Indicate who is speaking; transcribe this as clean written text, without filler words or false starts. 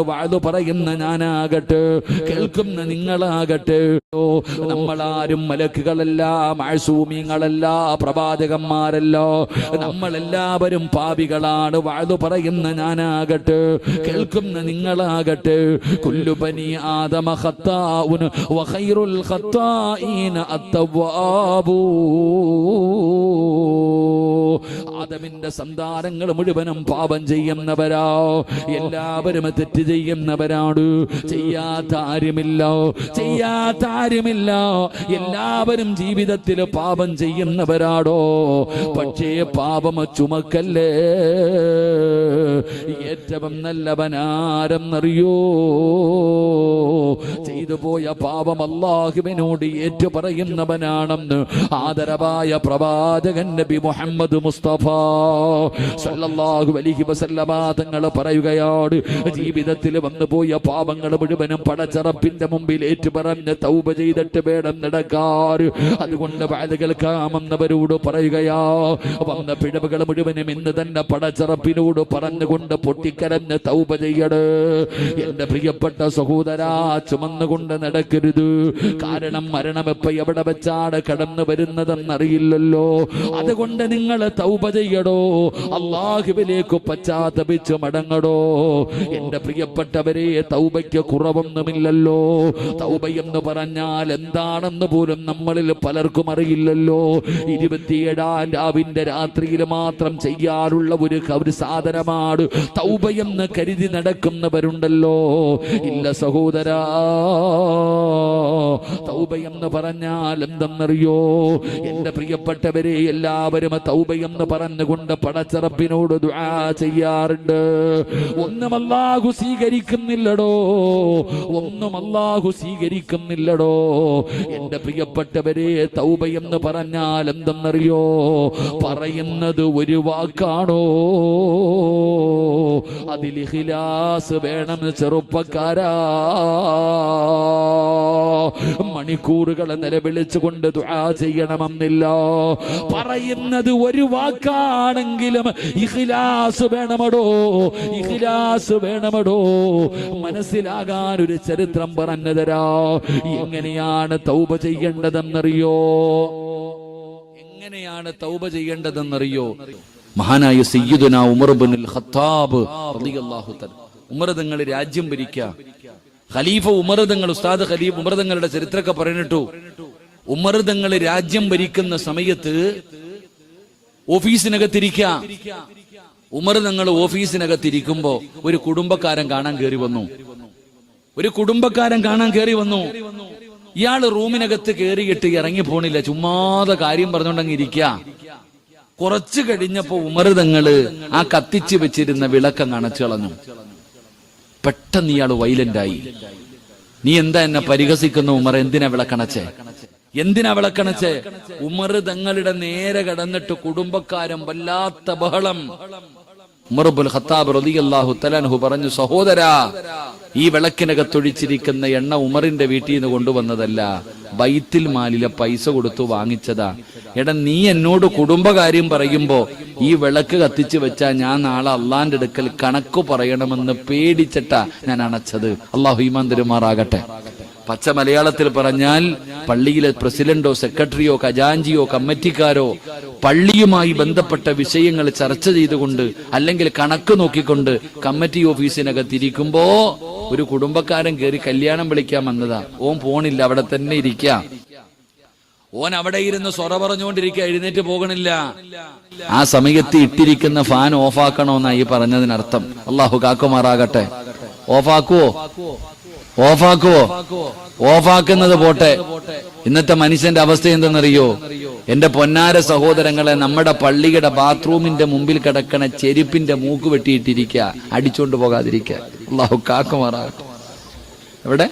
Speaker 1: വാഴു പറയുന്ന ഞാനാകട്ടെ, കേൾക്കുന്ന നിങ്ങളാകട്ടെ, നമ്മളാരും മലക്കുകളല്ല, മഅ്സൂമീങ്ങളല്ല, പ്രവാചകന്മാരല്ല, നമ്മളെല്ലാവരും പാപികളാണ്. വാഴു പറയുന്ന ഞാനാകട്ടെ, കേൾക്കുന്ന നിങ്ങളാകട്ടെ, കുല്ലു ബനി ആദമ ഖത്താഉൻ വഖൈറുൽ ഖത്താഈന അത്തവ്വാബൂ. ആദമിന്റെ സന്താനങ്ങൾ മുഴുവനും പാപം ചെയ്യുന്നവരാ, എല്ലാവരും തെറ്റ് ചെയ്യുന്നവരാണ്. ചെയ്യാത്ത ആരുമില്ല, എല്ലാവരും ജീവിതത്തിൽ പാപം ചെയ്യുന്നവരാടോ. പക്ഷേ പാപം ചുമക്കല്ലേ. ഏറ്റവും നല്ലവനാരെന്നറിയോ? ചെയ്തു പോയ പാപം അല്ലാഹുവിനോട് ഏറ്റു പറയുന്നവനാണെന്ന് ആദരവായ പ്രവാചകൻ നബി മുഹമ്മദ് മുസ്തഫ സല്ലല്ലാഹു അലൈഹി വസല്ലമ തങ്ങൾ പറയുകയാണ്, ജീവിതത്തിൽ വന്നു പോയ പാപങ്ങൾ മുഴുവനും പടച്ചറപ്പിന്റെ മുമ്പിൽ ഏറ്റുപറഞ്ഞ് തൗബ ചെയ്തിട്ട് വേണം നടക്കാറ്. അതുകൊണ്ട് വഅദ കേൾക്കാമെന്നവരോട് പറയുകയാ, വന്ന പിഴവുകൾ മുഴുവനും ഇന്ന് തന്നെ പടച്ചറപ്പിനോട് പറഞ്ഞുകൊണ്ട് പൊട്ടിക്കരഞ്ഞ് തൗബ ചെയ്യട്. എന്റെ പ്രിയപ്പെട്ട സഹോദരാ, ചുമന്നുകൊണ്ട് നടക്കരുത്. കാരണം മരണം എപ്പോ എവിടെ വെച്ചാണ് കടന്നു വരുന്നതെന്നറിയില്ലല്ലോ. അതുകൊണ്ട് നിങ്ങൾ തൗബ ചെയ്യടോ, അല്ലാഹുവിലേക്ക് പശ്ചാത്തപിച്ച് മടങ്ങടോ. എന്റെ പ്രിയപ്പെട്ടവരെ, തൗബയ്ക്ക് കുറവൊന്നുമില്ലല്ലോ. തൗബ എന്ന് പറഞ്ഞാൽ എന്താണെന്ന് പോലും നമ്മളിൽ പലർക്കും അറിയില്ലല്ലോ. 27-ാം രാവിന്റെ രാത്രിയിൽ മാത്രം ചെയ്യാറുള്ള ഒരു സാധനമാണ് തൗബ എന്ന് കരുതി നടക്കുന്നവരുണ്ടല്ലോ. ഇല്ല സഹോദരാ, തൗബ എന്ന് പറഞ്ഞാൽ എന്തെന്നറിയോ? എന്റെ പ്രിയപ്പെട്ടവരെ, എല്ലാവരും തൗബ എന്ന് പറഞ്ഞുകൊണ്ട് പടച്ചറപ്പിനോട് ദുആ ചെയ്യാറുണ്ട്. ഒന്നും അല്ലാഹു സ്വീകരിക്കുന്നില്ലടോ. എന്റെ പ്രിയപ്പെട്ടവരെ, തൗബ എന്ന് പറഞ്ഞാൽ എന്തെന്നറിയോ? പറയുന്നത് ഒരു വാക്കാണോ? അതിൽ ഇഖ്ലാസ് വേണം ചെറുപ്പക്കാരാ. മണിക്കൂറുകൾ നിലവിളിച്ചുകൊണ്ട് ദുആ ചെയ്യണമെന്നില്ല. പറയുന്നത് ഒരു വാക്കാണെങ്കിലും ഇഖ്ലാസ് വേണമടോ. മനസ്സിലാകാൻ ഒരു ചരിത്രം പറഞ്ഞു തരാ. എങ്ങനെയാണ് തൗബ ചെയ്യേണ്ടതെന്നറിയോ? മഹാനായ സയ്യിദുനാ ഉമർ ഇബ്നുൽ ഖത്താബ് റളിയല്ലാഹു തആല, ഉമർ തങ്ങൾ രാജ്യം ഭരിക്കുക. ഖലീഫ ഉമർ തങ്ങൾ, ഉസ്താദ് ഖലീഫ് ഉമർ തങ്ങളുടെ ചരിത്രമൊക്കെ പറഞ്ഞിട്ടു. ഉമർ തങ്ങൾ രാജ്യം ഭരിക്കുന്ന സമയത്ത് ഓഫീസിനകത്തിരിക്കുക. ഉമർ തങ്ങൾ ഓഫീസിനകത്തിരിക്കുമ്പോ ഒരു കുടുംബക്കാരൻ കാണാൻ കയറി വന്നു. ഇയാള് റൂമിനകത്ത് കയറിയിട്ട് ഇറങ്ങി പോണില്ല, ചുമ്മാതെ കാര്യം പറഞ്ഞുകൊണ്ടങ്ങ് ഇരിക്കുക. കുറച്ചു കഴിഞ്ഞപ്പോ ഉമർ തങ്ങള് ആ കത്തിച്ചു വെച്ചിരുന്ന വിളക്കം അണച്ചു കളഞ്ഞു. പെട്ടെന്ന് ഇയാള് വൈലന്റായി. നീ എന്താ എന്നെ പരിഹസിക്കുന്ന ഉമർ? എന്തിനാ വിളക്കണച്ചേ? ഉമർ തങ്ങളുടെ നേരെ കടന്നിട്ട് കുടുംബക്കാരൻ വല്ലാത്ത ബഹളം. ഉമർ ഇബ്നുൽ ഖത്താബ് റളിയല്ലാഹു തആല അൻഹു പറഞ്ഞു, സഹോദരാ, ഈ വിളക്കിനകത്തൊഴിച്ചിരിക്കുന്ന എണ്ണ ഉമറിന്റെ വീട്ടിൽ നിന്ന് കൊണ്ടുവന്നതല്ല, ബൈത്തുൽ മാലിലെ പൈസ കൊടുത്തു വാങ്ങിച്ചതാ. എടാ, നീ എന്നോട് കുടുംബകാര്യം പറയുമ്പോ ഈ വിളക്ക് കത്തിച്ചു വെച്ചാ ഞാൻ നാളെ അള്ളാന്റെ അടുക്കൽ കണക്ക് പറയണമെന്ന് പേടിച്ചിട്ടാ ഞാൻ അണച്ചത്. അള്ളാഹു ഈമാൻ തരുമാറാകട്ടെ. പച്ച മലയാളത്തിൽ പറഞ്ഞാൽ, പള്ളിയിലെ പ്രസിഡന്റോ സെക്രട്ടറിയോ ഖജാഞ്ചിയോ കമ്മിറ്റിക്കാരോ പള്ളിയുമായി ബന്ധപ്പെട്ട വിഷയങ്ങൾ ചർച്ച ചെയ്തുകൊണ്ട് അല്ലെങ്കിൽ കണക്ക് നോക്കിക്കൊണ്ട് കമ്മിറ്റി ഓഫീസിനകത്തിരിക്കുമ്പോ ഒരു കുടുംബക്കാരൻ കയറി കല്യാണം വിളിക്കാൻ വന്നതാ. ഓൻ പോണില്ല, അവിടെ തന്നെ ഇരിക്കാം. ഓൻ അവിടെ ഇരുന്ന് സൊറ പറഞ്ഞുകൊണ്ടിരിക്കുക, എഴുന്നേറ്റ് പോകണില്ല. ആ സമയത്ത് ഇട്ടിരിക്കുന്ന ഫാൻ ഓഫാക്കണോന്നായി പറഞ്ഞതിനർത്ഥം. അള്ളാഹു കാക്കുമാറാകട്ടെ. ഓഫാക്കുന്നത് പോട്ടെ, ഇന്നത്തെ മനുഷ്യന്റെ അവസ്ഥ എന്തെന്നറിയോ? എന്റെ പൊന്നാര സഹോദരങ്ങളെ, നമ്മുടെ പള്ളിയുടെ ബാത്റൂമിന്റെ മുമ്പിൽ കിടക്കണ ചെരുപ്പിന്റെ മൂക്ക് വെട്ടിയിട്ടിരിക്കുക, അടിച്ചോണ്ട് പോകാതിരിക്കുക. അള്ളാഹു കാക്കുമാറാകട്ടെ. എവിടെ